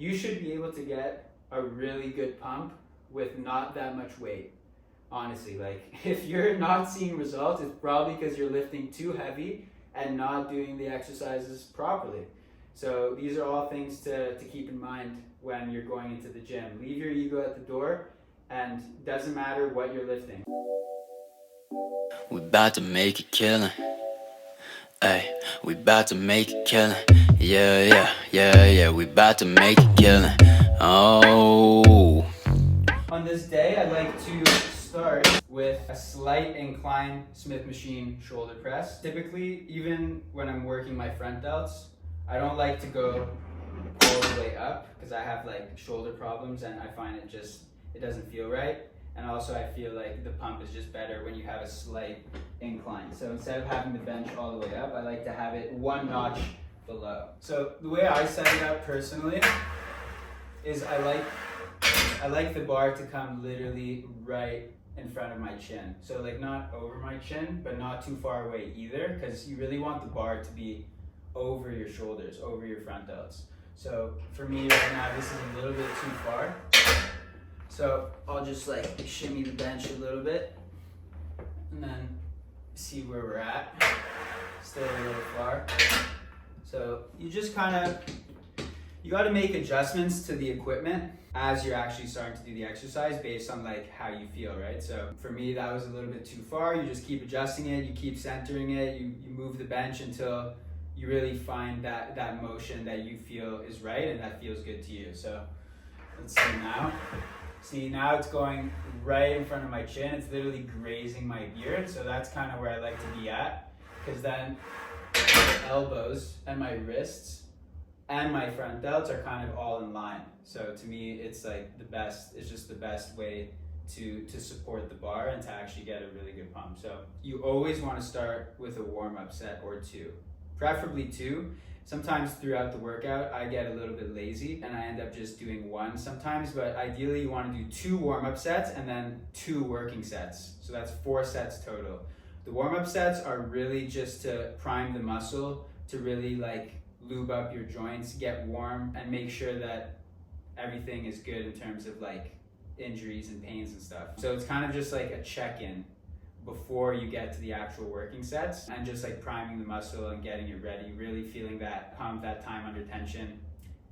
you should be able to get a really good pump with not that much weight. Honestly, like if you're not seeing results, it's probably because you're lifting too heavy and not doing the exercises properly. So these are all things to keep in mind when you're going into the gym. Leave your ego at the door, and doesn't matter what you're lifting. We about to make a killing. Ay, we about to make a killing. Yeah, we about to make a killing. Oh. On this day, I like to start with a slight incline Smith machine shoulder press. Typically, even when I'm working my front delts, I don't like to go all the way up because I have like shoulder problems and I find it doesn't feel right. And also I feel like the pump is just better when you have a slight incline. So instead of having the bench all the way up, I like to have it one notch below. So the way I set it up personally is I like the bar to come literally right in front of my chin. So like not over my chin, but not too far away either, because you really want the bar to be over your shoulders, over your front delts. So for me right now, this is a little bit too far. So I'll just like shimmy the bench a little bit and then see where we're at. Still a little far. So you just you got to make adjustments to the equipment as you're actually starting to do the exercise based on like how you feel, right? So for me, that was a little bit too far. You just keep adjusting it, you keep centering it, you move the bench until you really find that motion that you feel is right and that feels good to you. So let's see now. See, now it's going right in front of my chin. It's literally grazing my beard. So that's kind of where I like to be at, because then my elbows and my wrists and my front delts are kind of all in line. So to me, it's like it's just the best way to support the bar and to actually get a really good pump. So you always want to start with a warm-up set or two, preferably two. Sometimes throughout the workout, I get a little bit lazy and I end up just doing one sometimes, but ideally you want to do 2 warm-up sets and then 2 working sets. So that's 4 sets total. The warm-up sets are really just to prime the muscle, to really like lube up your joints, get warm, and make sure that everything is good in terms of like injuries and pains and stuff. So it's kind of just like a check-in before you get to the actual working sets, and just like priming the muscle and getting it ready, really feeling that pump, that time under tension,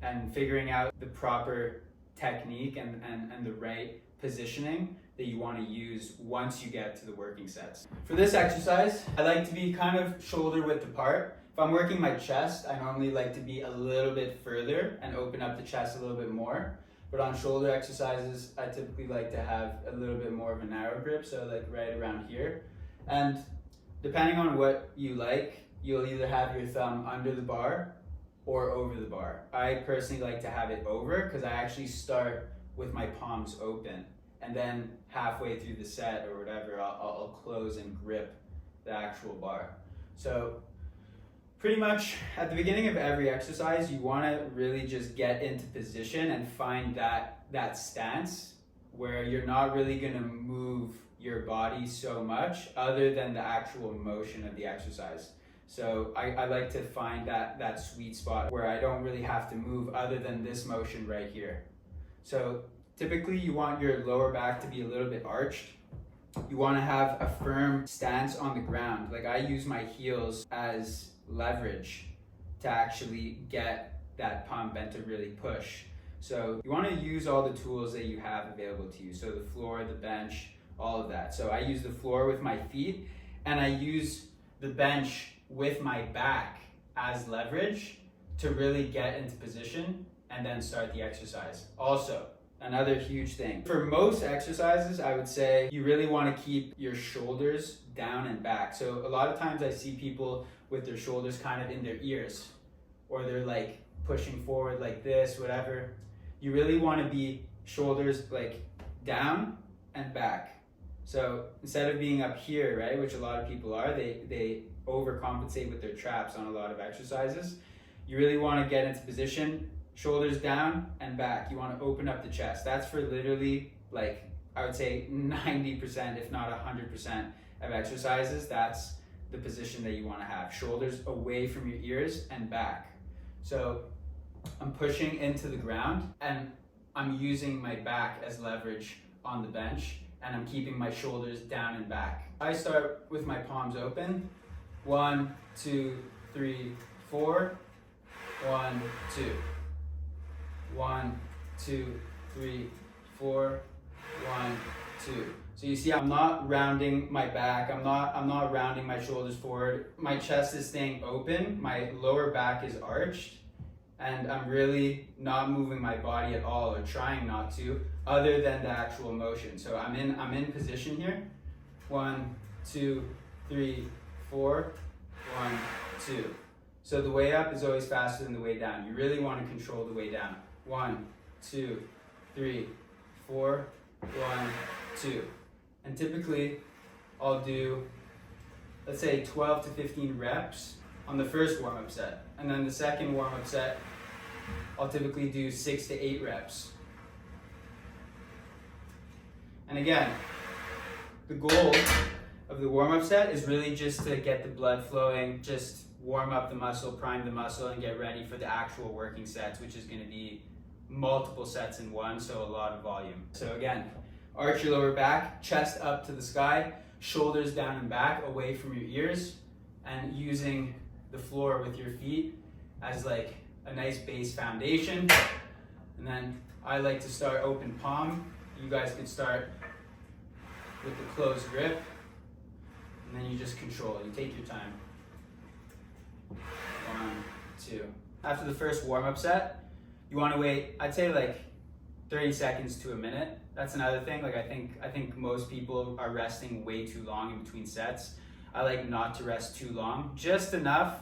and figuring out the proper technique and the right positioning that you want to use once you get to the working sets. For this exercise, I like to be kind of shoulder width apart. If I'm working my chest, I normally like to be a little bit further and open up the chest a little bit more. But on shoulder exercises, I typically like to have a little bit more of a narrow grip, so like right around here. And depending on what you like, you'll either have your thumb under the bar or over the bar. I personally like to have it over because I actually start with my palms open, and then halfway through the set or whatever, I'll close and grip the actual bar. So pretty much at the beginning of every exercise, you want to really just get into position and find that stance where you're not really going to move your body so much other than the actual motion of the exercise. So I like to find that sweet spot where I don't really have to move other than this motion right here. So typically you want your lower back to be a little bit arched. You want to have a firm stance on the ground. Like I use my heels as leverage to actually get that pump and to really push. So you want to use all the tools that you have available to you. So the floor, the bench, all of that. So I use the floor with my feet, and I use the bench with my back as leverage to really get into position and then start the exercise. Also, another huge thing. For most exercises, I would say you really want to keep your shoulders down and back. So a lot of times I see people with their shoulders kind of in their ears, or they're like pushing forward like this, whatever. You really want to be shoulders like down and back. So instead of being up here, right, which a lot of people are, they overcompensate with their traps on a lot of exercises. You really want to get into position, shoulders down and back. You want to open up the chest. That's for literally like, I would say 90%, if not 100% of exercises. That's the position that you want to have. Shoulders away from your ears and back. So I'm pushing into the ground and I'm using my back as leverage on the bench, and I'm keeping my shoulders down and back. I start with my palms open. 1, 2, 3, 4. 1, 2. 1, 2, 3, 4. 1, 2. So you see, I'm not rounding my back. I'm not rounding my shoulders forward. My chest is staying open. My lower back is arched, and I'm really not moving my body at all, or trying not to, other than the actual motion. So I'm in position here. 1, 2, 3, 4. 1, 2. So the way up is always faster than the way down. You really want to control the way down. 1, 2, 3, 4. 1, 2. And typically I'll do, let's say 12 to 15 reps on the first warm-up set. And then the second warm-up set, I'll typically do 6 to 8 reps. And again, the goal of the warm-up set is really just to get the blood flowing, just warm up the muscle, prime the muscle, and get ready for the actual working sets, which is going to be multiple sets in one, so a lot of volume. So again, arch your lower back, chest up to the sky, shoulders down and back, away from your ears, and using the floor with your feet as like a nice base foundation. And then I like to start open palm. You guys could start with the closed grip, and then you just control. You take your time. 1, 2. After the first warm-up set, you want to wait, I'd say like 30 seconds to a minute. That's another thing. Like I think most people are resting way too long in between sets. I like not to rest too long, just enough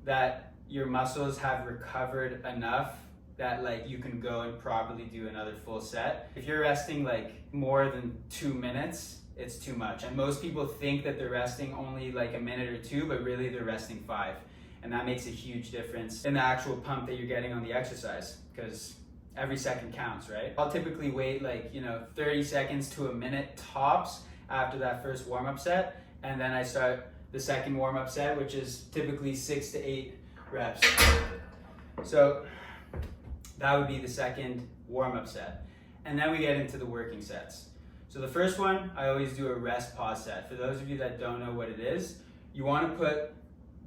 that your muscles have recovered enough that like you can go and probably do another full set. If you're resting like more than 2 minutes, it's too much. And most people think that they're resting only like a minute or 2, but really they're resting 5. And that makes a huge difference in the actual pump that you're getting on the exercise, because every second counts, right? I'll typically wait like, 30 seconds to a minute tops after that first warm-up set, and then I start the second warm-up set, which is typically 6 to 8 reps. So that would be the second warm-up set. And then we get into the working sets. So the first one, I always do a rest pause set. For those of you that don't know what it is, you want to put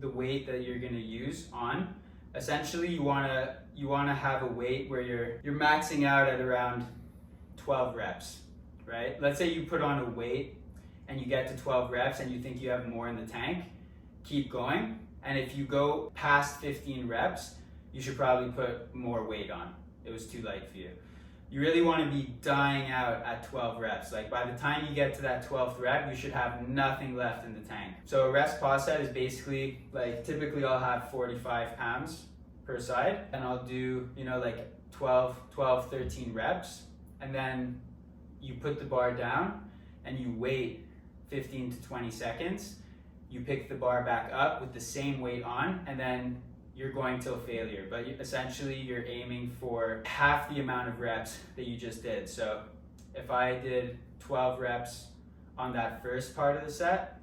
the weight that you're going to use on. Essentially, you want to have a weight where you're maxing out at around 12 reps, right? Let's say you put on a weight and you get to 12 reps and you think you have more in the tank. Keep going, and if you go past 15 reps, you should probably put more weight on. It was too light for you. You really want to be dying out at 12 reps. Like by the time you get to that 12th rep, you should have nothing left in the tank. So a rest pause set is basically like, typically I'll have 45 pounds per side, and I'll do, like 12, 13 reps. And then you put the bar down and you wait 15 to 20 seconds. You pick the bar back up with the same weight on, and then you're going till failure. But essentially you're aiming for half the amount of reps that you just did. So if I did 12 reps on that first part of the set,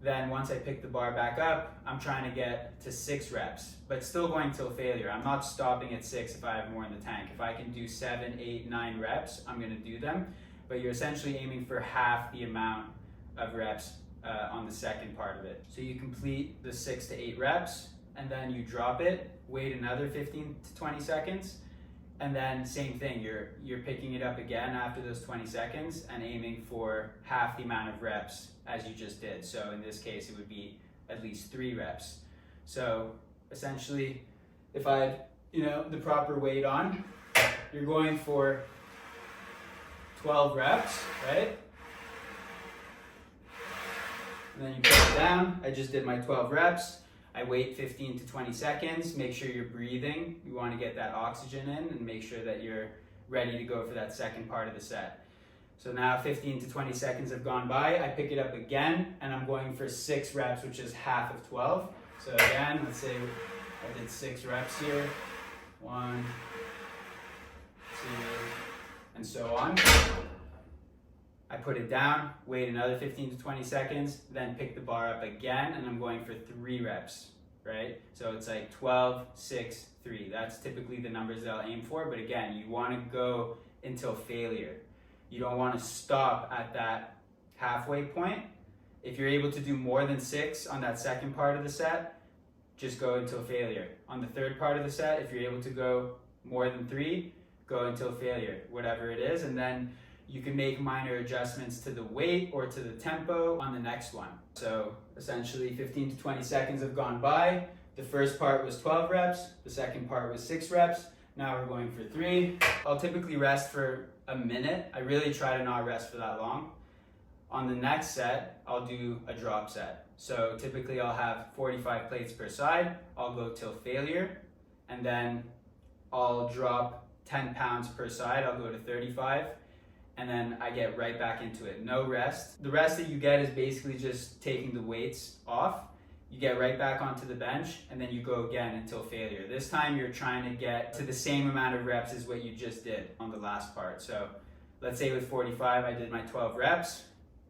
then once I pick the bar back up, I'm trying to get to 6 reps, but still going till failure. I'm not stopping at 6 if I have more in the tank. If I can do 7, 8, 9 reps, I'm gonna do them. But you're essentially aiming for half the amount of reps on the second part of it. So you complete the 6 to 8 reps, and then you drop it, wait another 15 to 20 seconds, and then same thing, you're picking it up again after those 20 seconds and aiming for half the amount of reps as you just did. So in this case, it would be at least 3 reps. So essentially, if I had, the proper weight on, you're going for 12 reps, right? And then you put it down. I just did my 12 reps. I wait 15 to 20 seconds, make sure you're breathing. You want to get that oxygen in and make sure that you're ready to go for that second part of the set. So now 15 to 20 seconds have gone by, I pick it up again, and I'm going for 6 reps, which is half of 12. So again, let's say I did 6 reps here. 1, 2, and so on. I put it down, wait another 15 to 20 seconds, then pick the bar up again, and I'm going for 3 reps. right? So it's like 12, 6, 3. That's typically the numbers that I'll aim for. But again, you want to go until failure. You don't want to stop at that halfway point. If you're able to do more than 6 on that second part of the set, just go until failure. On the third part of the set, if you're able to go more than 3, go until failure, whatever it is. And then you can make minor adjustments to the weight or to the tempo on the next one. So essentially 15 to 20 seconds have gone by. The first part was 12 reps. The second part was 6 reps. Now we're going for 3. I'll typically rest for a minute. I really try to not rest for that long. On the next set, I'll do a drop set. So typically I'll have 45 plates per side. I'll go till failure, and then I'll drop 10 pounds per side. I'll go to 35, and then I get right back into it. No rest. The rest that you get is basically just taking the weights off. You get right back onto the bench, and then you go again until failure. This time you're trying to get to the same amount of reps as what you just did on the last part. So let's say with 45, I did my 12 reps.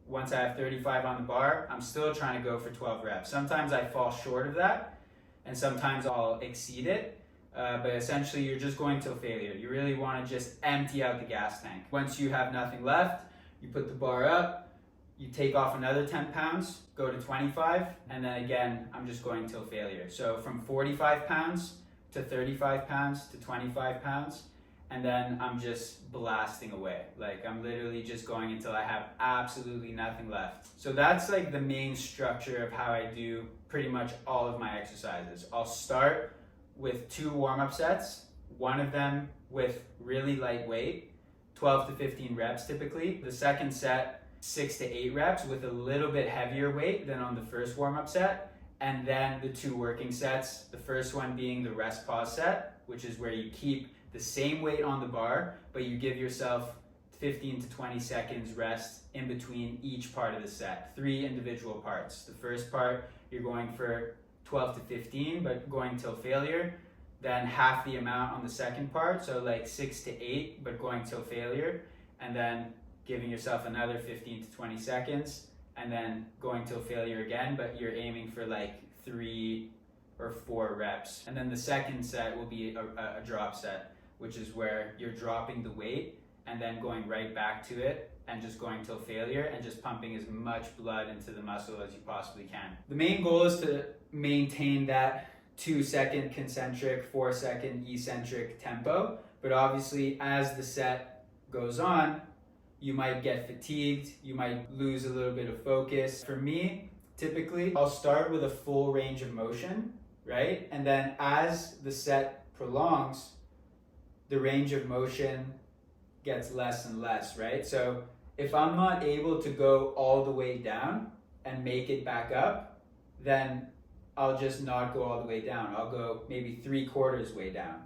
Once I have 35 on the bar, I'm still trying to go for 12 reps. Sometimes I fall short of that, and sometimes I'll exceed it. But essentially, you're just going till failure. You really want to just empty out the gas tank. Once you have nothing left, you put the bar up, you take off another 10 pounds, go to 25, and then again, I'm just going till failure. So from 45 pounds to 35 pounds to 25 pounds, and then I'm just blasting away. Like I'm literally just going until I have absolutely nothing left. So that's like the main structure of how I do pretty much all of my exercises. I'll start with 2 warm-up sets, one of them with really light weight, 12 to 15 reps typically. The second set, 6 to 8 reps with a little bit heavier weight than on the first warm-up set. And then the 2 working sets, the first one being the rest pause set, which is where you keep the same weight on the bar, but you give yourself 15 to 20 seconds rest in between each part of the set. 3 individual parts. The first part, you're going for 12 to 15, but going till failure. Then half the amount on the second part, so like 6 to 8, but going till failure. And then giving yourself another 15 to 20 seconds, and then going till failure again, but you're aiming for like 3 or 4 reps. And then the second set will be a drop set, which is where you're dropping the weight and then going right back to it and just going till failure and just pumping as much blood into the muscle as you possibly can. The main goal is to maintain that 2-second concentric, 4-second eccentric tempo, but obviously as the set goes on, you might get fatigued, you might lose a little bit of focus. For me, typically, I'll start with a full range of motion, right? And then as the set prolongs, the range of motion gets less and less, right? So if I'm not able to go all the way down and make it back up, then I'll just not go all the way down. I'll go maybe 3/4 way down.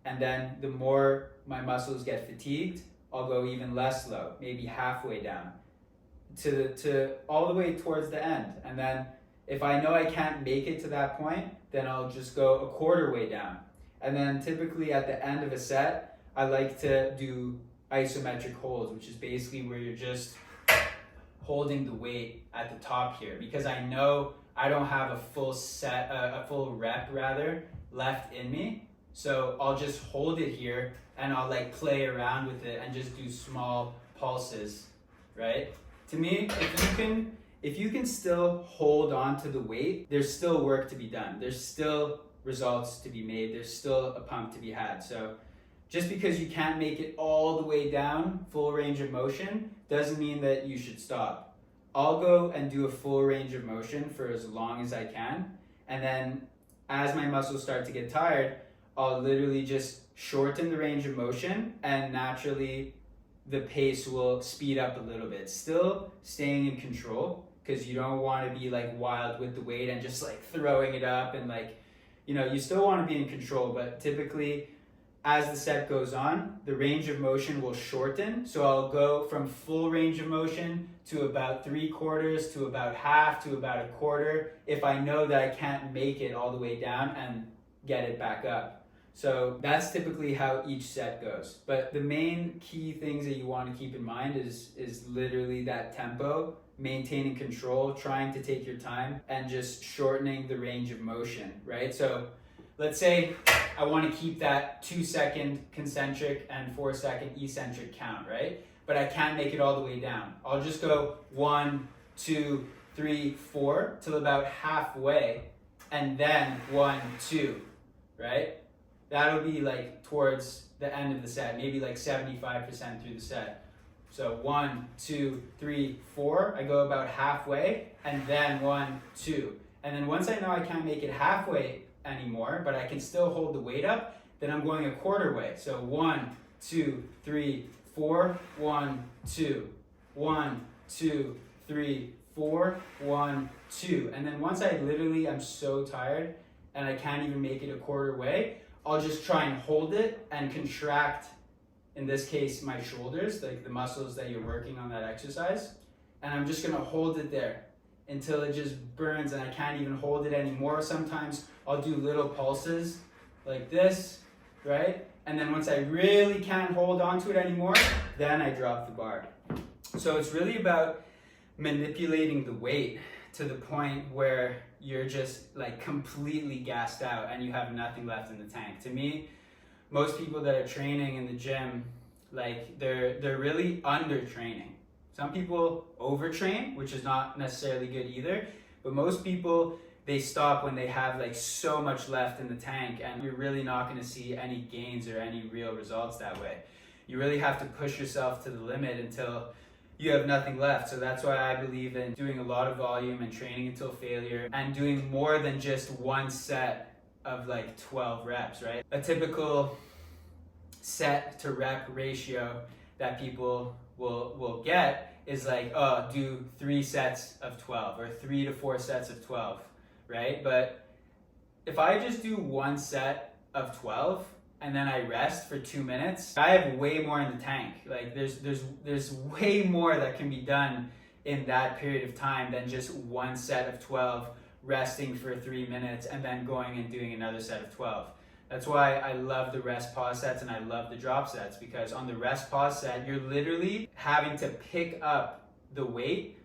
And then the more my muscles get fatigued, I'll go even less low, maybe halfway down to all the way towards the end. And then if I know I can't make it to that point, then I'll just go 1/4 way down. And then typically at the end of a set, I like to do isometric holds, which is basically where you're just holding the weight at the top here, because I know I don't have a full rep left in me. So I'll just hold it here and I'll like play around with it and just do small pulses, right? To me, if you can still hold on to the weight, there's still work to be done. There's still results to be made. There's still a pump to be had. So just because you can't make it all the way down, full range of motion, doesn't mean that you should stop. I'll go and do a full range of motion for as long as I can. And then as my muscles start to get tired, I'll literally just shorten the range of motion, and naturally the pace will speed up a little bit. Still staying in control, because you don't want to be like wild with the weight and just like throwing it up and like, you know, you still want to be in control, but typically as the set goes on, the range of motion will shorten. So I'll go from full range of motion to about 3/4 to about half to about 1/4 if I know that I can't make it all the way down and get it back up. So that's typically how each set goes. But the main key things that you want to keep in mind is literally that tempo maintaining control, trying to take your time, and just shortening the range of motion, right? So let's say I want to keep that 2-second concentric and 4-second eccentric count, right? But I can't make it all the way down. I'll just go 1, 2, 3, 4 till about halfway, and then 1, 2, right? That'll be like towards the end of the set, maybe like 75% through the set. So 1, 2, 3, 4, I go about halfway, and then 1, 2. And then once I know I can't make it halfway anymore, but I can still hold the weight up, then I'm going a quarter way. So 1, 2, 3, 4, 1, 2, 1, 2, 3, 4, 1, 2. And then once I literally am so tired and I can't even make it a quarter way, I'll just try and hold it and contract, in this case, my shoulders, like the muscles that you're working on that exercise. And I'm just gonna hold it there until it just burns and I can't even hold it anymore. Sometimes I'll do little pulses like this, right? And then once I really can't hold on to it anymore, then I drop the bar. So it's really about manipulating the weight to the point where you're just like completely gassed out and you have nothing left in the tank. To me, most people that are training in the gym, like they're really under training. Some people overtrain, which is not necessarily good either, but most people, they stop when they have like so much left in the tank, and you're really not going to see any gains or any real results that way. You really have to push yourself to the limit until you have nothing left. So that's why I believe in doing a lot of volume and training until failure, and doing more than just one set of like 12 reps, right? A typical set to rep ratio that people will get is like, oh, do 3 sets of 12 or 3 to 4 sets of 12, right? But if I just do 1 set of 12 and then I rest for 2 minutes, I have way more in the tank. Like there's way more that can be done in that period of time than just 1 set of 12, resting for 3 minutes, and then going and doing another set of 12. That's why I love the rest pause sets and I love the drop sets, because on the rest pause set, you're literally having to pick up the weight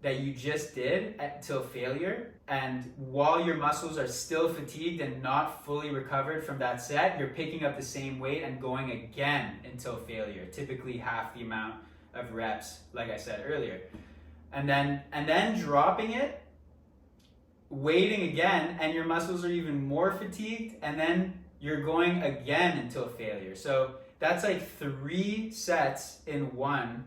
that you just did until failure. And while your muscles are still fatigued and not fully recovered from that set, you're picking up the same weight and going again until failure, typically half the amount of reps, like I said earlier. And then dropping it, waiting again, and your muscles are even more fatigued, and then you're going again until failure. So that's like 3 sets in one,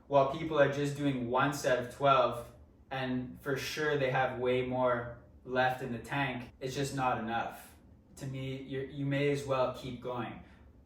while people are just doing 1 set of 12, and for sure they have way more left in the tank. It's just not enough. To me, you may as well keep going.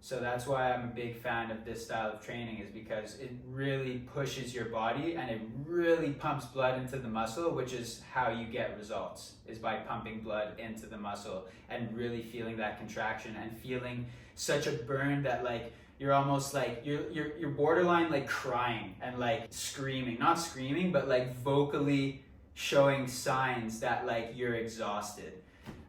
So that's why I'm a big fan of this style of training, is because it really pushes your body and it really pumps blood into the muscle, which is how you get results, is by pumping blood into the muscle and really feeling that contraction and feeling such a burn that like you're almost like you're borderline like crying and like screaming, not screaming, but like vocally showing signs that like you're exhausted.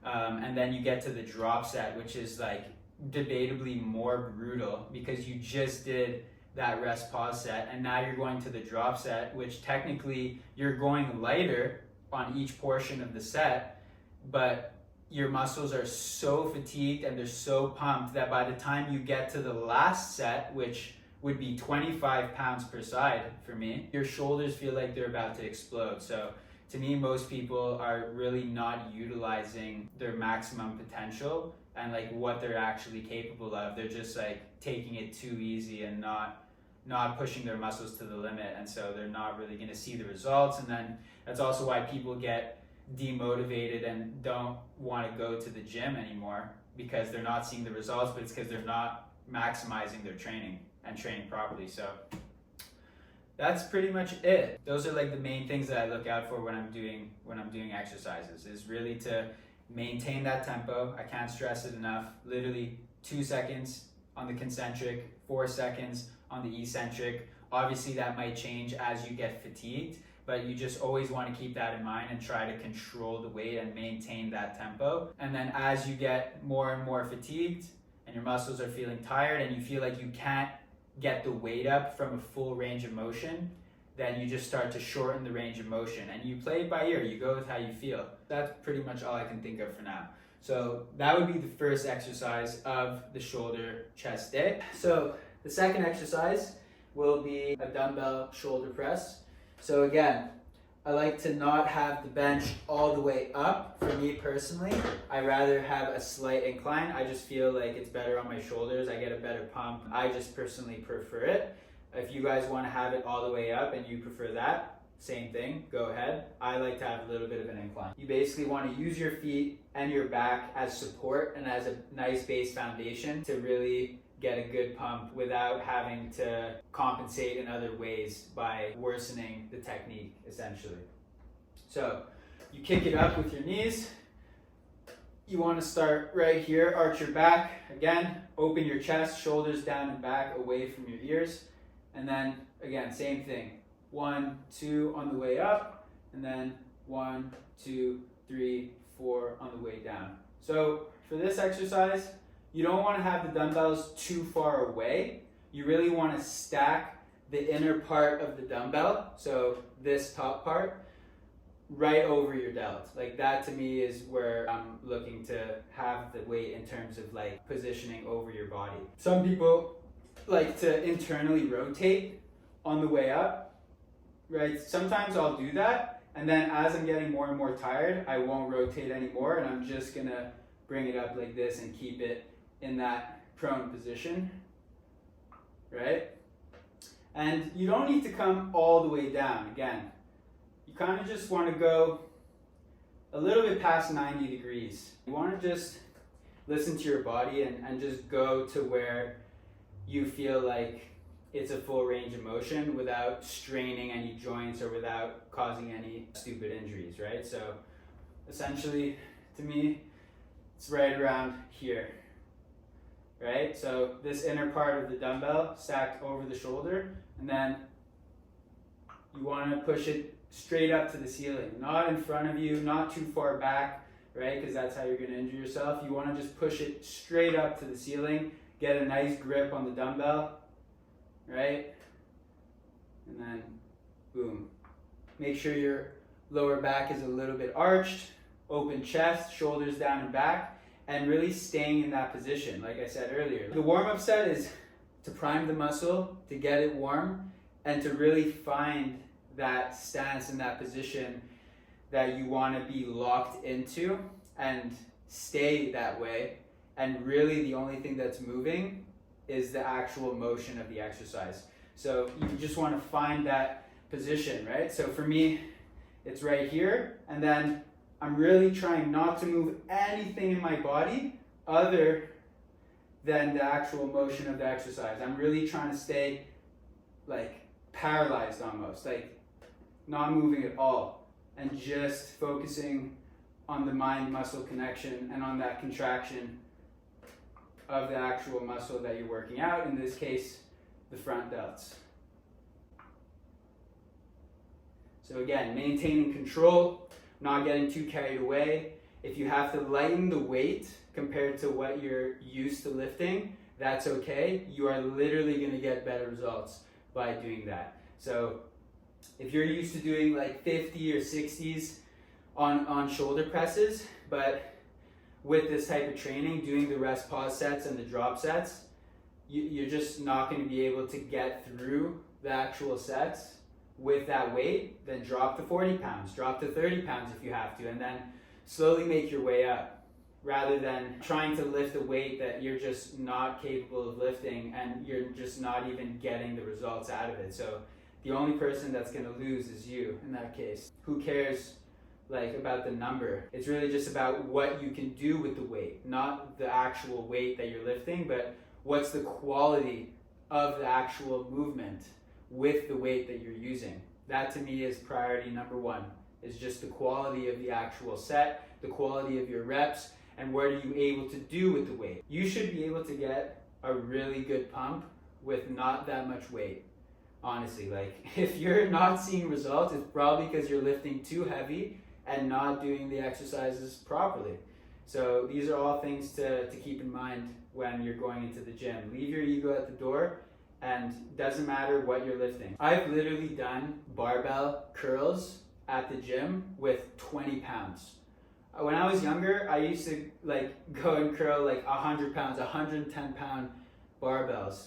And then you get to the drop set, which is like debatably more brutal, because you just did that rest pause set and now you're going to the drop set, which technically you're going lighter on each portion of the set, but your muscles are so fatigued and they're so pumped that by the time you get to the last set, which would be 25 pounds per side for me, your shoulders feel like they're about to explode. So to me, most people are really not utilizing their maximum potential and like what they're actually capable of. They're just like taking it too easy and not pushing their muscles to the limit, and so they're not really going to see the results. And then that's also why people get demotivated and don't want to go to the gym anymore, because they're not seeing the results, but it's because they're not maximizing their training and training properly. So that's pretty much it. Those are like the main things that I look out for when I'm doing exercises, is really to maintain that tempo. I can't stress it enough. Literally 2 seconds on the concentric, 4 seconds on the eccentric. Obviously that might change as you get fatigued, but you just always want to keep that in mind and try to control the weight and maintain that tempo. And then as you get more and more fatigued and your muscles are feeling tired and you feel like you can't get the weight up from a full range of motion, then you just start to shorten the range of motion, and you play it by ear. You go with how you feel. That's pretty much all I can think of for now. So that would be the first exercise of the shoulder chest day. So the second exercise will be a dumbbell shoulder press. So again, I like to not have the bench all the way up. For me personally, I rather have a slight incline. I just feel like it's better on my shoulders. I get a better pump. I just personally prefer it. If you guys want to have it all the way up and you prefer that, same thing, go ahead. I like to have a little bit of an incline. You basically want to use your feet and your back as support and as a nice base foundation to really get a good pump without having to compensate in other ways by worsening the technique, essentially. So you kick it up with your knees. You want to start right here, arch your back. Again, open your chest, shoulders down and back, away from your ears. And then, again, same thing. 1, 2 on the way up, and then 1, 2, 3, 4 on the way down. So for this exercise, you don't want to have the dumbbells too far away. You really want to stack the inner part of the dumbbell, so this top part, right over your delt. Like that to me is where I'm looking to have the weight in terms of like positioning over your body. Some people like to internally rotate on the way up. Right, sometimes I'll do that, and then as I'm getting more and more tired, I won't rotate anymore, and I'm just gonna bring it up like this and keep it in that prone position, right? And you don't need to come all the way down. Again, you kind of just want to go a little bit past 90 degrees. You want to just listen to your body and just go to where you feel like it's a full range of motion without straining any joints or without causing any stupid injuries, right? So essentially, to me, it's right around here, right? So this inner part of the dumbbell stacked over the shoulder, and then you want to push it straight up to the ceiling, not in front of you, not too far back, right? Because that's how you're going to injure yourself. You want to just push it straight up to the ceiling, get a nice grip on the dumbbell, right? And then boom. Make sure your lower back is a little bit arched, open chest, shoulders down and back, and really staying in that position, like I said earlier. The warm-up set is to prime the muscle, to get it warm, and to really find that stance in that position that you want to be locked into and stay that way. And really the only thing that's moving is the actual motion of the exercise. So you just want to find that position, right? So for me, it's right here, and then I'm really trying not to move anything in my body other than the actual motion of the exercise. I'm really trying to stay like paralyzed almost, like not moving at all, and just focusing on the mind-muscle connection and on that contraction of the actual muscle that you're working out, in this case, the front delts. So again, maintaining control, not getting too carried away. If you have to lighten the weight compared to what you're used to lifting, that's okay. You are literally going to get better results by doing that. So if you're used to doing like 50 or 60s on shoulder presses, but with this type of training, doing the rest pause sets and the drop sets, you're just not going to be able to get through the actual sets with that weight. Then drop to 40 pounds, drop to 30 pounds if you have to, and then slowly make your way up, rather than trying to lift a weight that you're just not capable of lifting and you're just not even getting the results out of it. So the only person that's going to lose is you in that case. Who cares like about the number? It's really just about what you can do with the weight, not the actual weight that you're lifting, but what's the quality of the actual movement with the weight that you're using. That to me is priority number one, is just the quality of the actual set, the quality of your reps, and what are you able to do with the weight. You should be able to get a really good pump with not that much weight. Honestly, like if you're not seeing results, it's probably because you're lifting too heavy and not doing the exercises properly. So these are all things to keep in mind when you're going into the gym. Leave your ego at the door and and doesn't matter what you're lifting. I've literally done barbell curls at the gym with 20 pounds. When I was younger, I used to like go and curl like 100 pounds, 110 pound barbells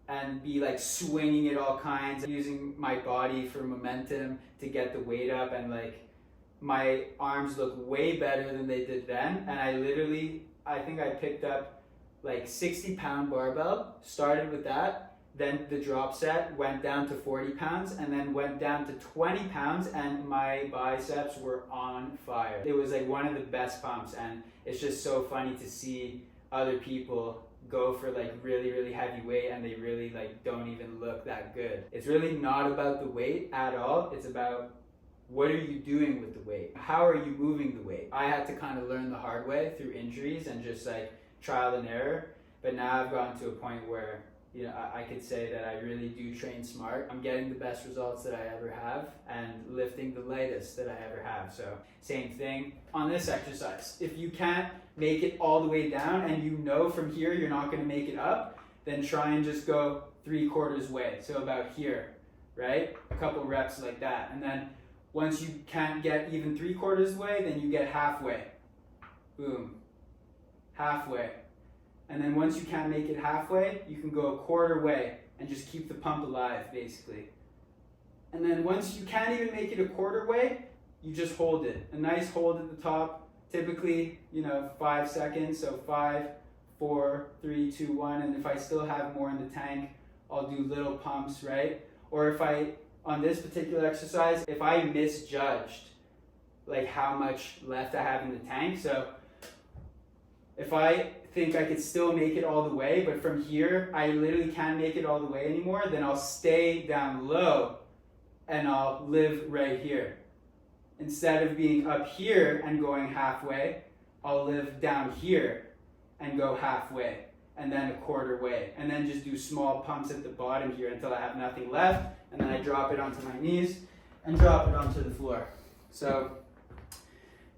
and be like swinging it all kinds, using my body for momentum to get the weight up, and like my arms look way better than they did then. And I think I picked up like 60-pound barbell, started with that, then the drop set went down to 40 pounds and then went down to 20 pounds, and my biceps were on fire. It was like one of the best pumps, and it's just so funny to see other people go for like really heavy weight and they really like don't even look that good. It's really not about the weight at all. It's about what are you doing with the weight? How are you moving the weight? I had to kind of learn the hard way through injuries and just like trial and error, but now I've gotten to a point where I could say that I really do train smart. I'm getting the best results that I ever have and lifting the lightest that I ever have. So same thing on this exercise. If you can't make it all the way down and you know from here you're not going to make it up, then try and just go 3/4 way. So about here, right? A couple reps like that. And then once you can't get even 3/4 way, then you get halfway. Boom. Halfway. And then once you can't make it halfway, you can go 1/4 way and just keep the pump alive, basically. And then once you can't even make it 1/4 way, you just hold it. A nice hold at the top, typically, 5 seconds. So 5, 4, 3, 2, 1. And if I still have more in the tank, I'll do little pumps, right? Or on this particular exercise, if I misjudged like how much left I have in the tank, so if I think I could still make it all the way, but from here I literally can't make it all the way anymore, then I'll stay down low and I'll live right here. Instead of being up here and going halfway, I'll live down here and go halfway, and then 1/4 way, and then just do small pumps at the bottom here until I have nothing left, and then I drop it onto my knees and drop it onto the floor. So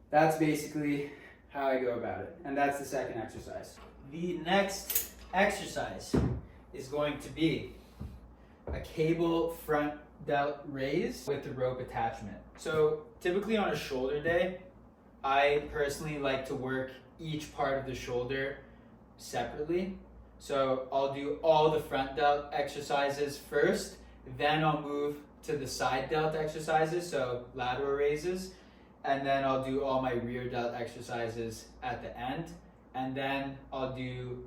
that's basically how I go about it. And that's the second exercise. The next exercise is going to be a cable front delt raise with the rope attachment. So typically on a shoulder day, I personally like to work each part of the shoulder separately. So I'll do all the front delt exercises first, then I'll move to the side delt exercises, so lateral raises, and then I'll do all my rear delt exercises at the end, and then I'll do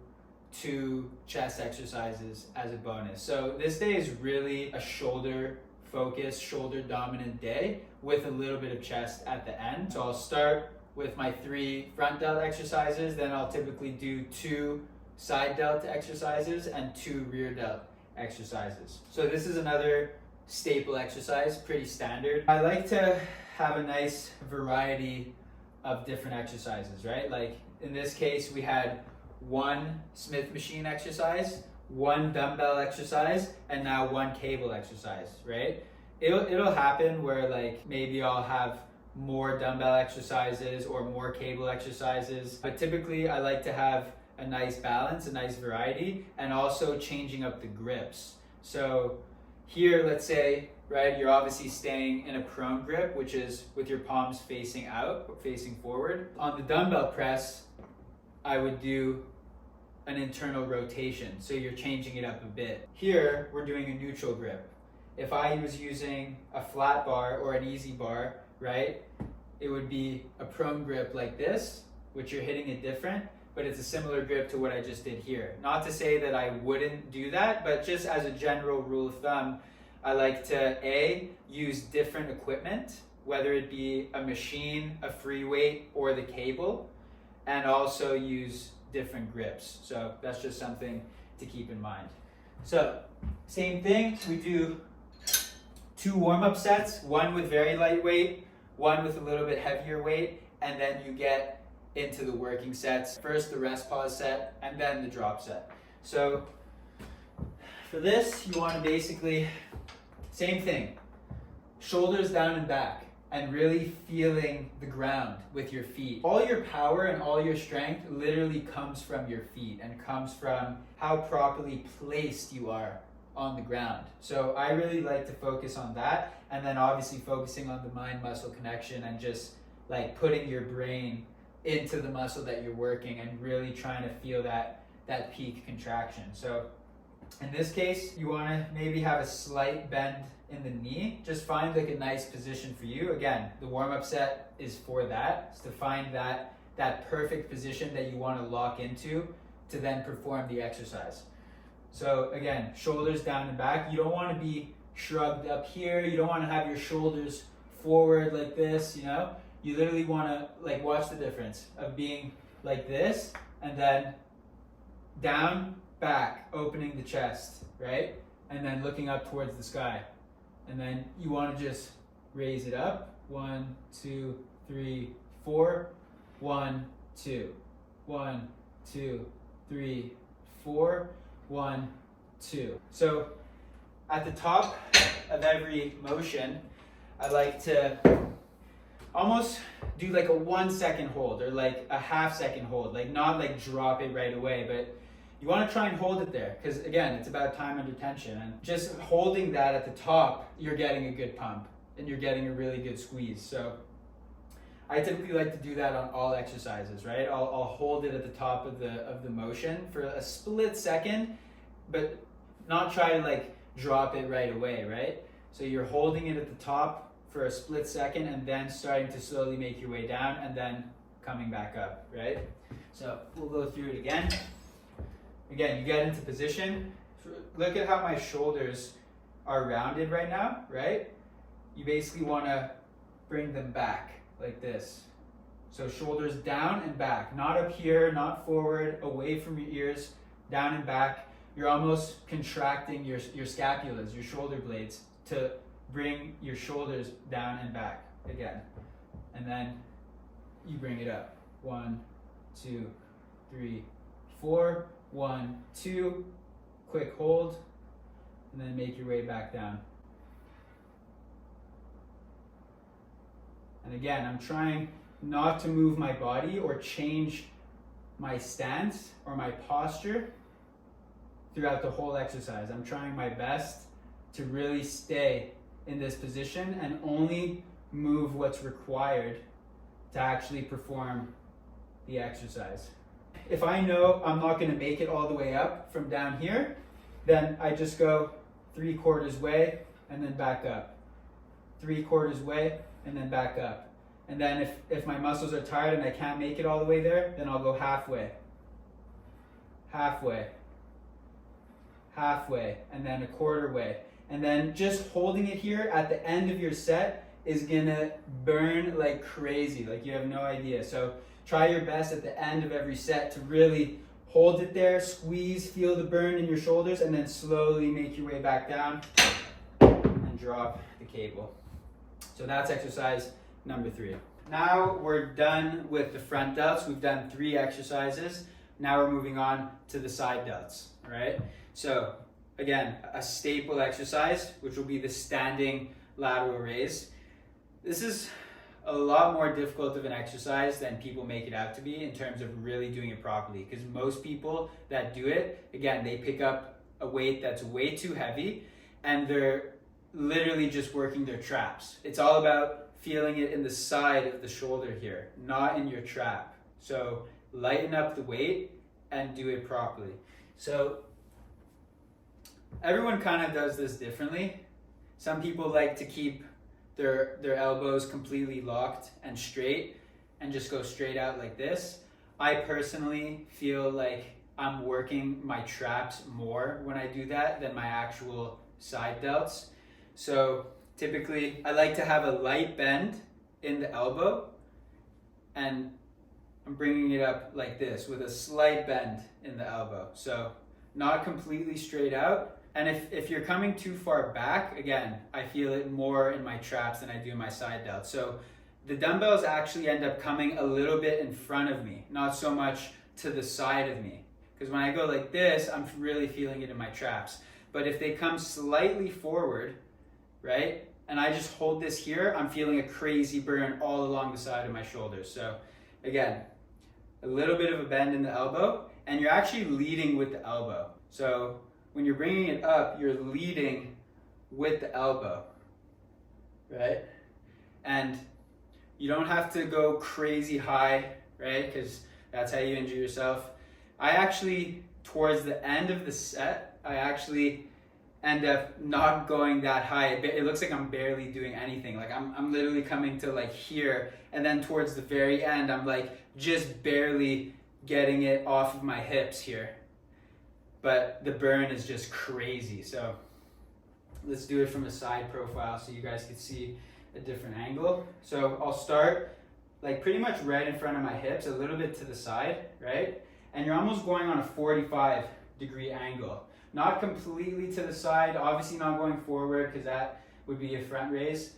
2 chest exercises as a bonus. So this day is really a shoulder focused, shoulder dominant day with a little bit of chest at the end. So I'll start with my 3 front delt exercises, then I'll typically do 2 side delt exercises and 2 rear delt exercises. So this is another staple exercise, pretty standard. I like to have a nice variety of different exercises, right? Like in this case, we had 1 Smith machine exercise, 1 dumbbell exercise, and now 1 cable exercise, right? It'll happen where like maybe I'll have more dumbbell exercises or more cable exercises, but typically I like to have a nice balance, a nice variety, and also changing up the grips. So here, let's say, right, you're obviously staying in a prone grip, which is with your palms facing out, facing forward. On the dumbbell press, I would do an internal rotation, so you're changing it up a bit. Here, we're doing a neutral grip. If I was using a flat bar or an easy bar, right, it would be a prone grip like this, which you're hitting it different, but it's a similar grip to what I just did here. Not to say that I wouldn't do that, but just as a general rule of thumb, I like to use different equipment, whether it be a machine, a free weight, or the cable, and also use different grips. So that's just something to keep in mind. So same thing, we do 2 warm-up sets, 1 with very light weight, 1 with a little bit heavier weight, and then you get into the working sets. First the rest pause set, and then the drop set. So for this, you want to basically, same thing, shoulders down and back, and really feeling the ground with your feet. All your power and all your strength literally comes from your feet and comes from how properly placed you are on the ground. So I really like to focus on that, and then obviously focusing on the mind-muscle connection and just like putting your brain into the muscle that you're working and really trying to feel that peak contraction. So in this case, you want to maybe have a slight bend in the knee. Just find like a nice position for you. Again, the warm-up set is for that. It's to find that perfect position that you want to lock into to then perform the exercise. So again, shoulders down and back. You don't want to be shrugged up here. You don't want to have your shoulders forward like this, you know? You literally want to like watch the difference of being like this and then down, back, opening the chest, right? And then looking up towards the sky. And then you want to just raise it up. 1, 2, 3, 4. 1, 2. 1, 2, 3, 4. 1, 2. So at the top of every motion, I like to almost do like a 1 second hold or like a half second hold, like not like drop it right away, but you want to try and hold it there because again, it's about time under tension, and just holding that at the top, you're getting a good pump and you're getting a really good squeeze. So I typically like to do that on all exercises, right? I'll hold it at the top of the motion for a split second, but not try to like drop it right away, right? So you're holding it at the top for a split second and then starting to slowly make your way down and then coming back up, right? So we'll go through it again. Again, you get into position. Look at how my shoulders are rounded right now, right? You basically want to bring them back like this. So shoulders down and back, not up here, not forward, away from your ears, down and back. You're almost contracting your scapulas, your shoulder blades, to bring your shoulders down and back again. And then you bring it up. 1, 2, 3, 4. 1, 2. Quick hold. And then make your way back down. And again, I'm trying not to move my body or change my stance or my posture throughout the whole exercise. I'm trying my best to really stay in this position and only move what's required to actually perform the exercise. If I know I'm not going to make it all the way up from down here, then I just go 3/4 way and then back up. 3/4 way and then back up. And then if my muscles are tired and I can't make it all the way there, then I'll go halfway. Halfway. Halfway. And then 1/4 way. And then just holding it here at the end of your set is gonna burn like crazy, like you have no idea. So try your best at the end of every set to really hold it there, squeeze, feel the burn in your shoulders, and then slowly make your way back down and drop the cable. So that's exercise number 3. Now we're done with the front delts. We've done 3 exercises. Now we're moving on to the side delts, all right? So again, a staple exercise, which will be the standing lateral raise. This is a lot more difficult of an exercise than people make it out to be in terms of really doing it properly, because most people that do it, again, they pick up a weight that's way too heavy and they're literally just working their traps. It's all about feeling it in the side of the shoulder here, not in your trap. So lighten up the weight and do it properly. So everyone kind of does this differently. Some people like to keep their elbows completely locked and straight and just go straight out like this. I personally feel like I'm working my traps more when I do that than my actual side delts. So typically I like to have a light bend in the elbow and I'm bringing it up like this with a slight bend in the elbow. So not completely straight out. And if you're coming too far back, again, I feel it more in my traps than I do in my side delts. So the dumbbells actually end up coming a little bit in front of me, not so much to the side of me. Because when I go like this, I'm really feeling it in my traps. But if they come slightly forward, right, and I just hold this here, I'm feeling a crazy burn all along the side of my shoulders. So again, a little bit of a bend in the elbow, and you're actually leading with the elbow. So when you're bringing it up, you're leading with the elbow, right? And you don't have to go crazy high, right? Because that's how you injure yourself. I actually, towards the end of the set, I actually end up not going that high. It looks like I'm barely doing anything. Like I'm literally coming to like here, and then towards the very end, I'm like just barely getting it off of my hips here. But the burn is just crazy. So let's do it from a side profile so you guys can see a different angle. So I'll start like pretty much right in front of my hips, a little bit to the side, right? And you're almost going on a 45-degree angle. Not completely to the side, obviously not going forward because that would be a front raise,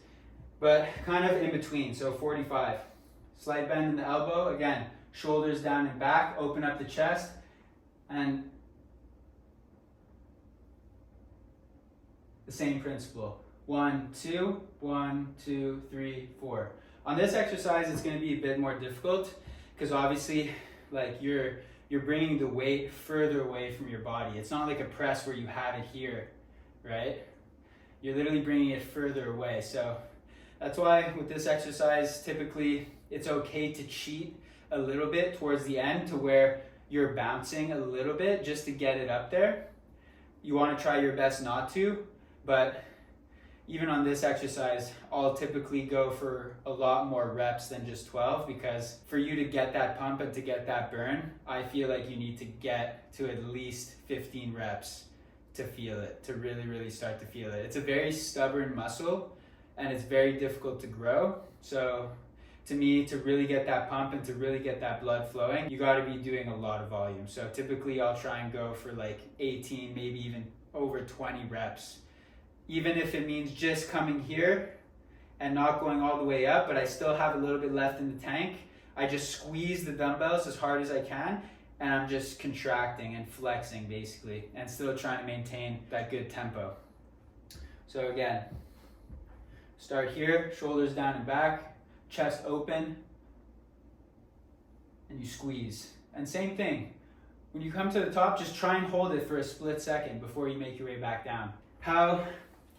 but kind of in between, so 45. Slight bend in the elbow, again, shoulders down and back, open up the chest, and the same principle. 1, 2, 1, 2, 3, 4. On this exercise, it's going to be a bit more difficult because obviously, like you're bringing the weight further away from your body. It's not like a press where you have it here, right? You're literally bringing it further away. So that's why with this exercise, typically it's okay to cheat a little bit towards the end to where you're bouncing a little bit just to get it up there. You want to try your best not to, but even on this exercise, I'll typically go for a lot more reps than just 12 because for you to get that pump and to get that burn, I feel like you need to get to at least 15 reps to feel it, to really, really start to feel it. It's a very stubborn muscle and it's very difficult to grow. So to me, to really get that pump and to really get that blood flowing, you gotta be doing a lot of volume. So typically I'll try and go for like 18, maybe even over 20 reps. Even if it means just coming here and not going all the way up, but I still have a little bit left in the tank. I just squeeze the dumbbells as hard as I can, and I'm just contracting and flexing basically, and still trying to maintain that good tempo. So again, start here, shoulders down and back, chest open, and you squeeze. And same thing, when you come to the top, just try and hold it for a split second before you make your way back down. How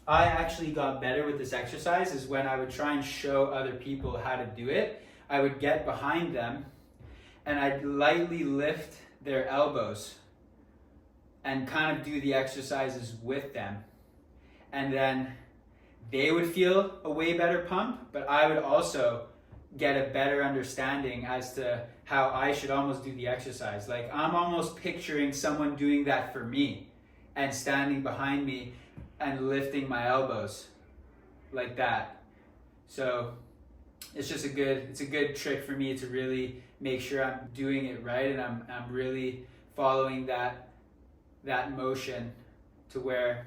I actually got better with this exercise is when I would try and show other people how to do it. I would get behind them and I'd lightly lift their elbows and kind of do the exercises with them. And then they would feel a way better pump, but I would also get a better understanding as to how I should almost do the exercise. Like I'm almost picturing someone doing that for me and standing behind me and lifting my elbows like that. So it's just a good trick for me to really make sure I'm doing it right and I'm really following that motion to where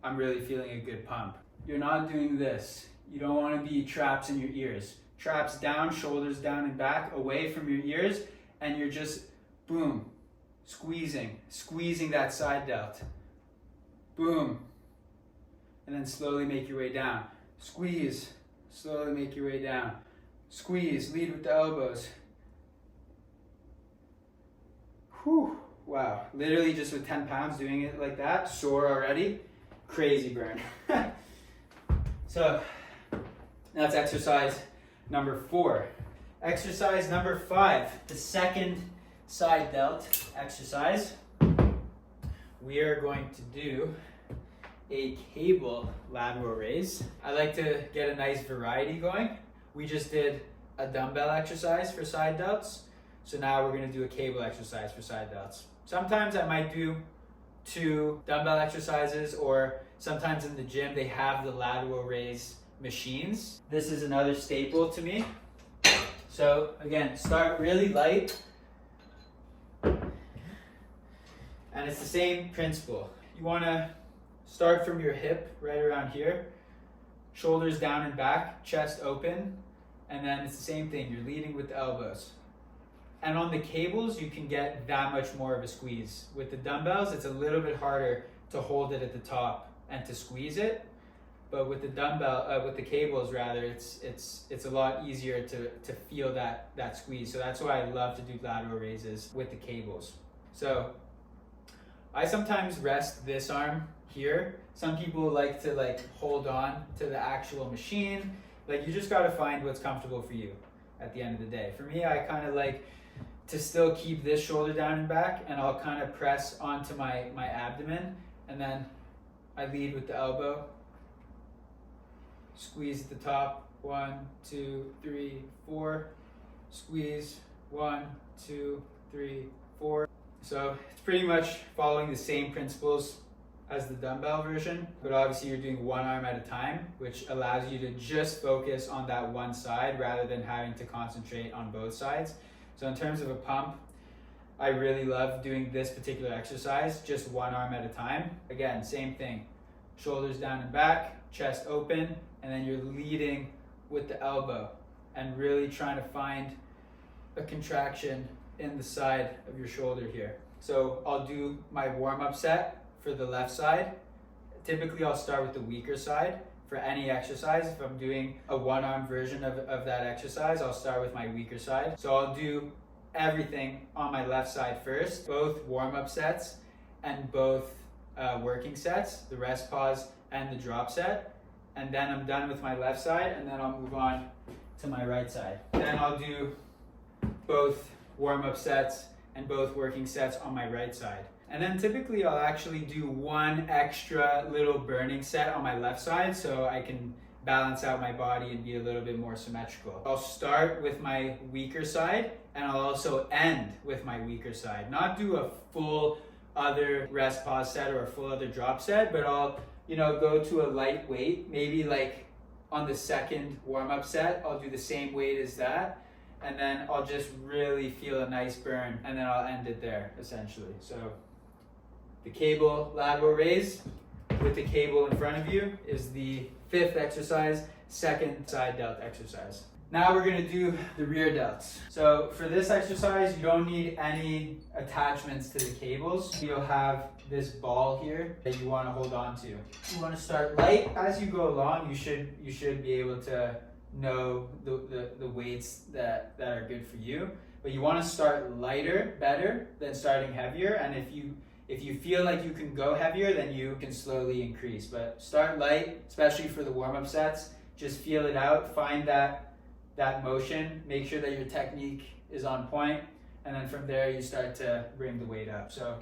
I'm really feeling a good pump. You're not doing this. You don't want to be traps in your ears. Traps down, shoulders down and back, away from your ears, and you're just boom, squeezing that side delt. Boom. And then slowly make your way down. Squeeze, slowly make your way down. Squeeze, lead with the elbows. Whew, wow. Literally just with 10 pounds doing it like that, sore already. Crazy burn. So that's exercise number 4. Exercise number 5, the second side delt exercise. We are going to do a cable lateral raise. I like to get a nice variety going. We just did a dumbbell exercise for side delts. So now we're gonna do a cable exercise for side delts. Sometimes I might do 2 dumbbell exercises, or sometimes in the gym they have the lateral raise machines. This is another staple to me. So again, start really light. And it's the same principle. You wanna start from your hip right around here, shoulders down and back, chest open, and then it's the same thing. You're leading with the elbows. And on the cables, you can get that much more of a squeeze. With the dumbbells, it's a little bit harder to hold it at the top and to squeeze it. But with the with the cables rather, it's a lot easier to feel that squeeze. So that's why I love to do lateral raises with the cables. So I sometimes rest this arm here. Some people like to hold on to the actual machine. Like, you just got to find what's comfortable for you at the end of the day. For me, I kind of like to still keep this shoulder down and back, and I'll kind of press onto my abdomen, and then I lead with the elbow. Squeeze at the top. 1, 2, 3, 4. Squeeze. 1, 2, 3, 4. So it's pretty much following the same principles as the dumbbell version, but obviously you're doing one arm at a time, which allows you to just focus on that one side rather than having to concentrate on both sides. So in terms of a pump, I really love doing this particular exercise, just one arm at a time. Again, same thing, shoulders down and back, chest open, and then you're leading with the elbow and really trying to find a contraction in the side of your shoulder here. So I'll do my warm-up set for the left side. Typically I'll start with the weaker side for any exercise. If I'm doing a one-arm version of that exercise, I'll start with my weaker side. So I'll do everything on my left side first, both warm-up sets and both working sets, the rest pause and the drop set. And then I'm done with my left side, and then I'll move on to my right side. Then I'll do both warm-up sets and both working sets on my right side. And then typically I'll actually do one extra little burning set on my left side so I can balance out my body and be a little bit more symmetrical. I'll start with my weaker side, and I'll also end with my weaker side. Not do a full other rest pause set or a full other drop set, but I'll go to a light weight, maybe like on the second warm-up set, I'll do the same weight as that, and then I'll just really feel a nice burn, and then I'll end it there, essentially. So the cable lateral raise with the cable in front of you is the 5th exercise, second side delt exercise. Now we're gonna do the rear delts. So for this exercise, you don't need any attachments to the cables. You'll have this ball here that you wanna hold on to. You wanna start light. As you go along, you should be able to know the weights that are good for you. But you wanna start lighter, better than starting heavier. And if you feel like you can go heavier, then you can slowly increase. But start light, especially for the warm-up sets. Just feel it out, find that motion, make sure that your technique is on point, and then from there you start to bring the weight up. So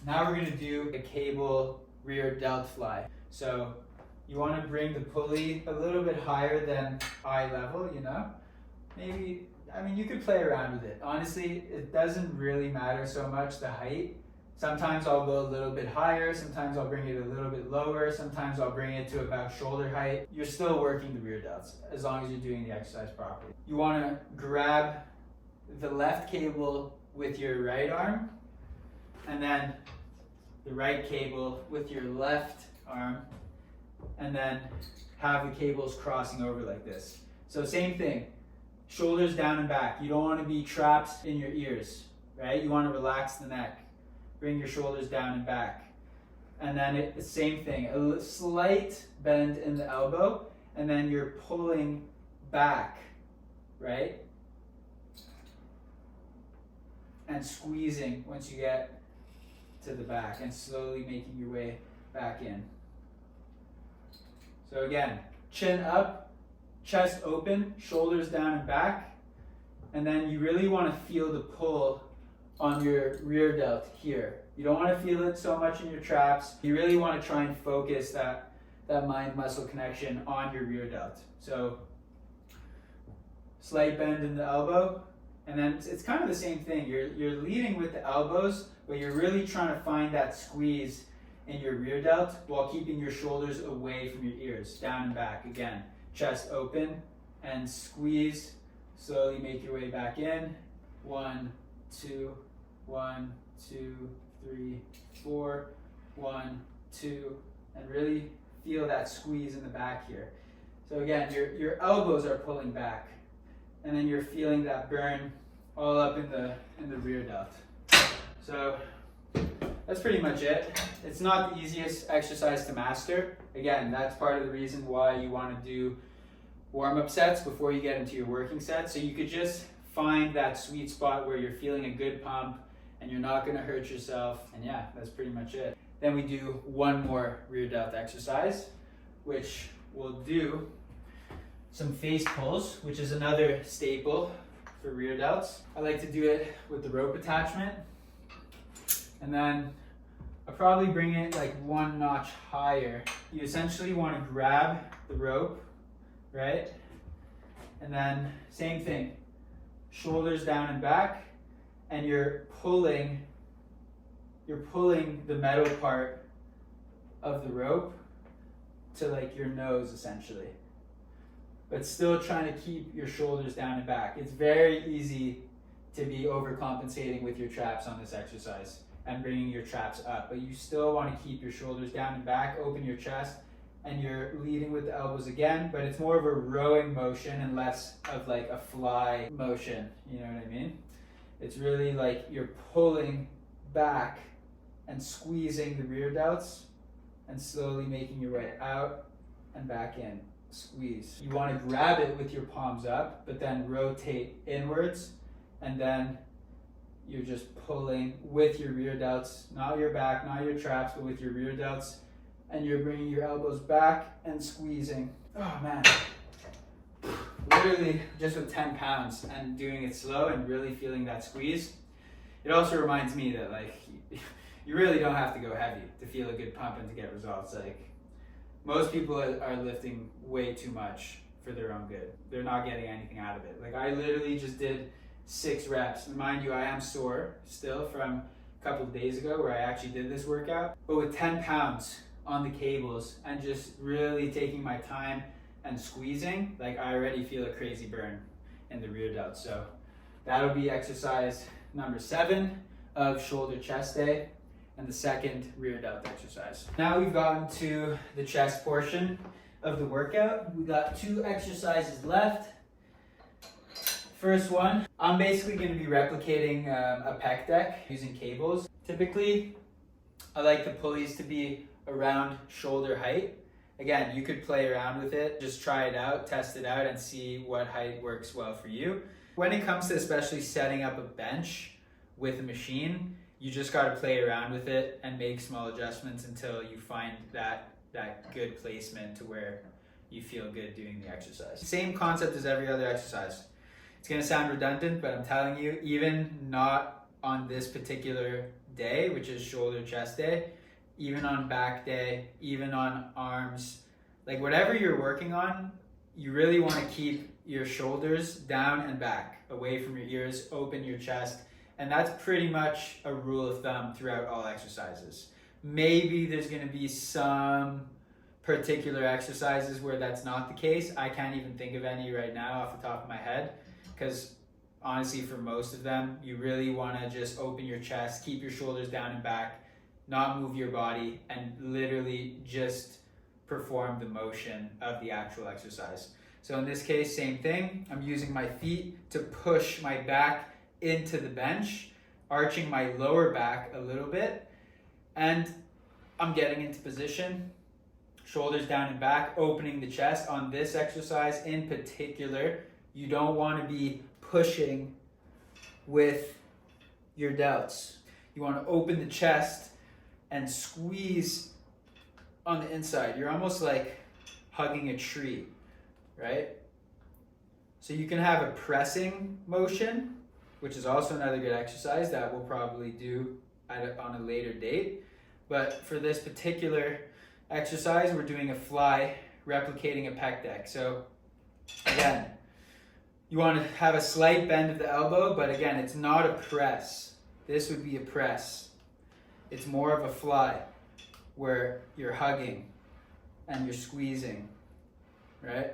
now we're going to do a cable rear delt fly. So you want to bring the pulley a little bit higher than eye level, maybe, you could play around with it. Honestly, it doesn't really matter so much the height. Sometimes I'll go a little bit higher, sometimes I'll bring it a little bit lower, sometimes I'll bring it to about shoulder height. You're still working the rear delts as long as you're doing the exercise properly. You want to grab the left cable with your right arm, and then the right cable with your left arm, and then have the cables crossing over like this. So same thing, shoulders down and back. You don't want to be trapped in your ears, right? You want to relax the neck. Bring your shoulders down and back. And then the same thing, a slight bend in the elbow, and then you're pulling back, right? And squeezing once you get to the back, and slowly making your way back in. So again, chin up, chest open, shoulders down and back, and then you really want to feel the pull on your rear delt here. You don't want to feel it so much in your traps. You really want to try and focus that mind-muscle connection on your rear delt. So slight bend in the elbow, and then it's kind of the same thing. You're leading with the elbows, but you're really trying to find that squeeze in your rear delt while keeping your shoulders away from your ears, down and back. Again, chest open and squeeze. Slowly make your way back in. 1, 2, 1, 2, 3, 4, 1, 2, and really feel that squeeze in the back here. So again, your elbows are pulling back, and then you're feeling that burn all up in the rear delt. So that's pretty much it. It's not the easiest exercise to master. Again, that's part of the reason why you want to do warm-up sets before you get into your working sets. So you could just find that sweet spot where you're feeling a good pump and you're not gonna hurt yourself. And yeah, that's pretty much it. Then we do one more rear delt exercise, which we'll do some face pulls, which is another staple for rear delts. I like to do it with the rope attachment. And then I'll probably bring it like one notch higher. You essentially want to grab the rope, right? And then same thing, shoulders down and back, and you're pulling the metal part of the rope to like your nose essentially, but still trying to keep your shoulders down and back. It's very easy to be overcompensating with your traps on this exercise and bringing your traps up, but you still want to keep your shoulders down and back, open your chest, and you're leading with the elbows again, but it's more of a rowing motion and less of like a fly motion, you know what I mean? It's really like you're pulling back and squeezing the rear delts and slowly making your way out and back in. Squeeze. You want to grab it with your palms up, but then rotate inwards, and then you're just pulling with your rear delts, not your back, not your traps, but with your rear delts, and you're bringing your elbows back and squeezing. Oh man, literally just with 10 pounds and doing it slow and really feeling that squeeze. It also reminds me that like you really don't have to go heavy to feel a good pump and to get results. Like most people are lifting way too much for their own good. They're not getting anything out of it. Like I literally just did 6 reps. And mind you, I am sore still from a couple of days ago where I actually did this workout, but with 10 pounds on the cables and just really taking my time and squeezing, like I already feel a crazy burn in the rear delt. So that'll be exercise number 7 of shoulder chest day and the second rear delt exercise. Now we've gotten to the chest portion of the workout. We got 2 exercises left. First one, I'm basically going to be replicating a pec deck using cables. Typically, I like the pulleys to be around shoulder height. Again, you could play around with it, just try it out, test it out, and see what height works well for you. When it comes to especially setting up a bench with a machine, you just got to play around with it and make small adjustments until you find that good placement to where you feel good doing the exercise. Same concept as every other exercise. It's gonna sound redundant, but I'm telling you, even not on this particular day, which is shoulder chest day, even on back day, even on arms, like whatever you're working on, you really want to keep your shoulders down and back, away from your ears, open your chest, and that's pretty much a rule of thumb throughout all exercises. Maybe there's gonna be some particular exercises where that's not the case. I can't even think of any right now off the top of my head, because honestly for most of them you really want to just open your chest, keep your shoulders down and back, not move your body, and literally just perform the motion of the actual exercise. So in this case, same thing. I'm using my feet to push my back into the bench, arching my lower back a little bit, and I'm getting into position, shoulders down and back, opening the chest. On this exercise in particular, you don't want to be pushing with your delts. You want to open the chest and squeeze on the inside. You're almost like hugging a tree, right? So you can have a pressing motion, which is also another good exercise that we'll probably do on a later date. But for this particular exercise, we're doing a fly, replicating a pec deck. So again, you want to have a slight bend of the elbow, but again, it's not a press. This would be a press. It's more of a fly where you're hugging and you're squeezing, right?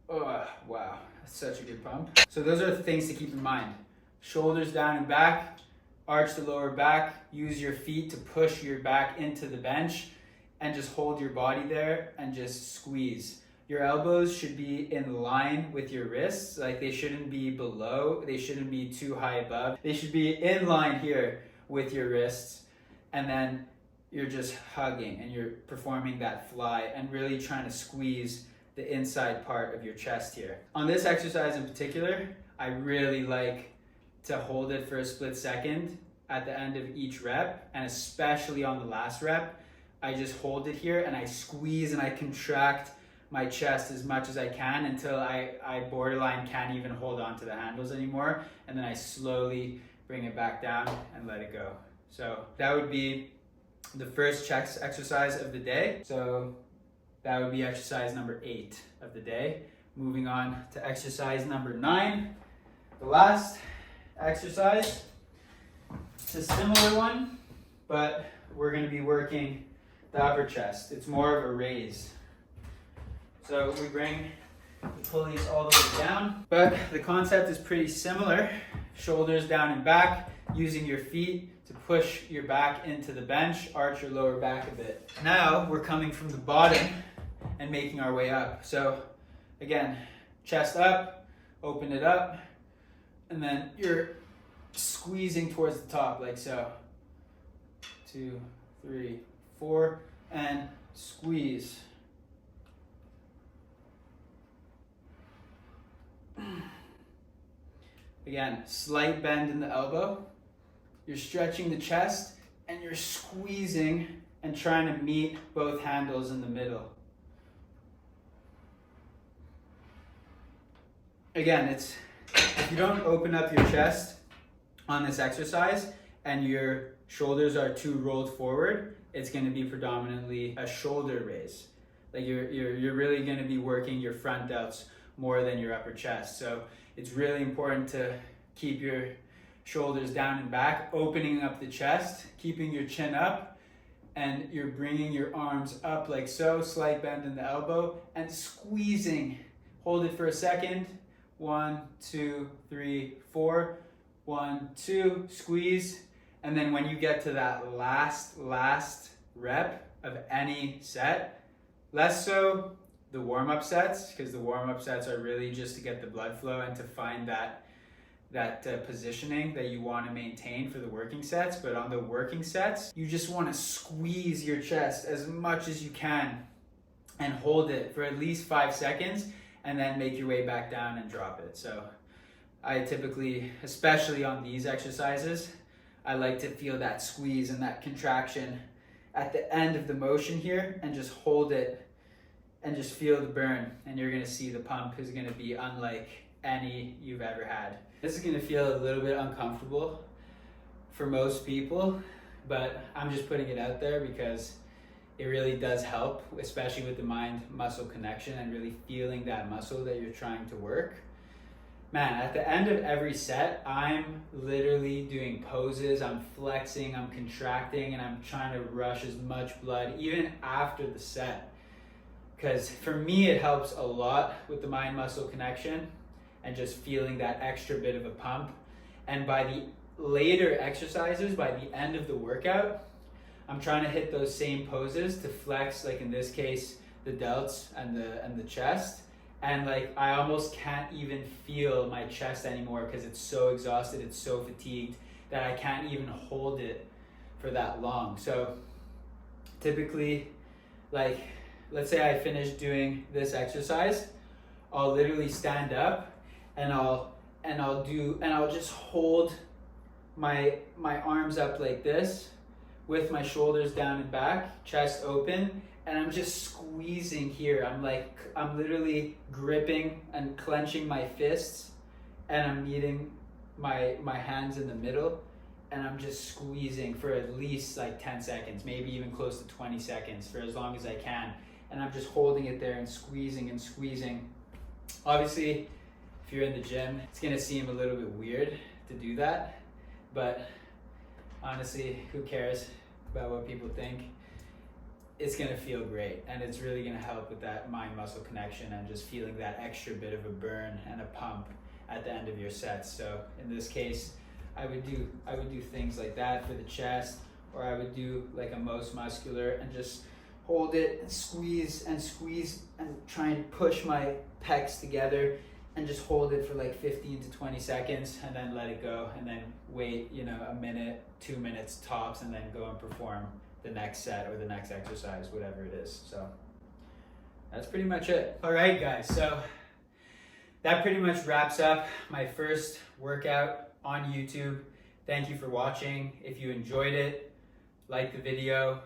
Oh, wow, that's such a good pump. So those are the things to keep in mind. Shoulders down and back, arch the lower back, use your feet to push your back into the bench, and just hold your body there and just squeeze. Your elbows should be in line with your wrists. Like they shouldn't be below, they shouldn't be too high above. They should be in line here with your wrists, and then you're just hugging and you're performing that fly and really trying to squeeze the inside part of your chest here. On this exercise in particular, I really like to hold it for a split second at the end of each rep, and especially on the last rep, I just hold it here and I squeeze and I contract my chest as much as I can until I borderline can't even hold on to the handles anymore, and then I slowly bring it back down and let it go. So that would be the first chest exercise of the day. So that would be exercise number 8 of the day. Moving on to exercise number 9, the last exercise. It's a similar one, but we're going to be working the upper chest. It's more of a raise. So we bring the pulleys all the way down, but the concept is pretty similar. Shoulders down and back, using your feet to push your back into the bench, arch your lower back a bit. Now we're coming from the bottom and making our way up. So again, chest up, open it up, and then you're squeezing towards the top like so. 2, 3, 4, and squeeze. Again, slight bend in the elbow. You're stretching the chest and you're squeezing and trying to meet both handles in the middle. Again, if you don't open up your chest on this exercise and your shoulders are too rolled forward, it's going to be predominantly a shoulder raise. Like you're really going to be working your front delts more than your upper chest. So it's really important to keep your shoulders down and back, opening up the chest, keeping your chin up, and you're bringing your arms up like so, slight bend in the elbow, and squeezing. Hold it for a second. 1, 2, 3, 4. 1, 2, squeeze. And then when you get to that last rep of any set, less so the warm-up sets, because the warm-up sets are really just to get the blood flow and to find that positioning that you want to maintain for the working sets. But on the working sets, you just want to squeeze your chest as much as you can and hold it for at least 5 seconds, and then make your way back down and drop it. So I typically, especially on these exercises, I like to feel that squeeze and that contraction at the end of the motion here, and just hold it and just feel the burn, and you're gonna see the pump is gonna be unlike any you've ever had. This is gonna feel a little bit uncomfortable for most people, but I'm just putting it out there because it really does help, especially with the mind-muscle connection and really feeling that muscle that you're trying to work. Man, at the end of every set, I'm literally doing poses, I'm flexing, I'm contracting, and I'm trying to rush as much blood even after the set. Because for me, it helps a lot with the mind-muscle connection and just feeling that extra bit of a pump. And by the later exercises, by the end of the workout, I'm trying to hit those same poses to flex, like in this case, the delts and the chest. And like I almost can't even feel my chest anymore because it's so exhausted, it's so fatigued that I can't even hold it for that long. So typically, like, let's say I finish doing this exercise, I'll literally stand up and I'll just hold my arms up like this with my shoulders down and back, chest open, and I'm just squeezing here. I'm literally gripping and clenching my fists, and I'm meeting my hands in the middle, and I'm just squeezing for at least like 10 seconds, maybe even close to 20 seconds, for as long as I can. And I'm just holding it there and squeezing and squeezing. Obviously, if you're in the gym, it's gonna seem a little bit weird to do that, but honestly, who cares about what people think? It's gonna feel great, and it's really gonna help with that mind-muscle connection and just feeling that extra bit of a burn and a pump at the end of your sets. So in this case, I would do things like that for the chest, or I would do like a most muscular and just hold it and squeeze and try and push my pecs together and just hold it for like 15 to 20 seconds and then let it go, and then wait, a minute, 2 minutes tops, and then go and perform the next set or the next exercise, whatever it is. So that's pretty much it. All right, guys, so that pretty much wraps up my first workout on YouTube. Thank you for watching. If you enjoyed it, like the video.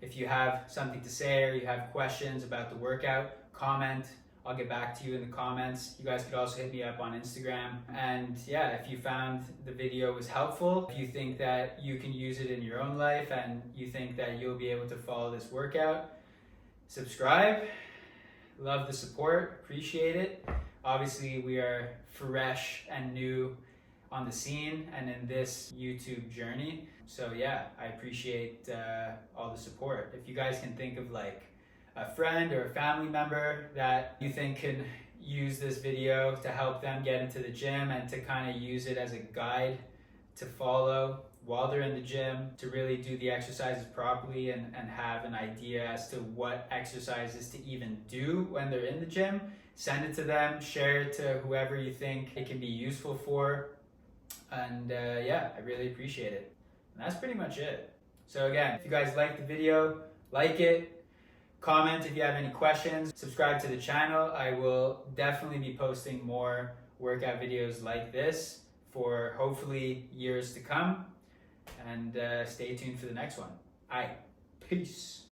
If you have something to say or you have questions about the workout, comment. I'll get back to you in the comments. You guys could also hit me up on Instagram. And yeah, if you found the video was helpful, if you think that you can use it in your own life and you think that you'll be able to follow this workout, subscribe. Love the support, appreciate it. Obviously, we are fresh and new on the scene and in this YouTube journey. So yeah, I appreciate all the support. If you guys can think of like a friend or a family member that you think can use this video to help them get into the gym and to kind of use it as a guide to follow while they're in the gym, to really do the exercises properly and have an idea as to what exercises to even do when they're in the gym, send it to them, share it to whoever you think it can be useful for. And yeah, I really appreciate it. And that's pretty much it. So again, if you guys like the video, like it, comment if you have any questions, subscribe to the channel. I will definitely be posting more workout videos like this for hopefully years to come. And stay tuned for the next one. All right, peace.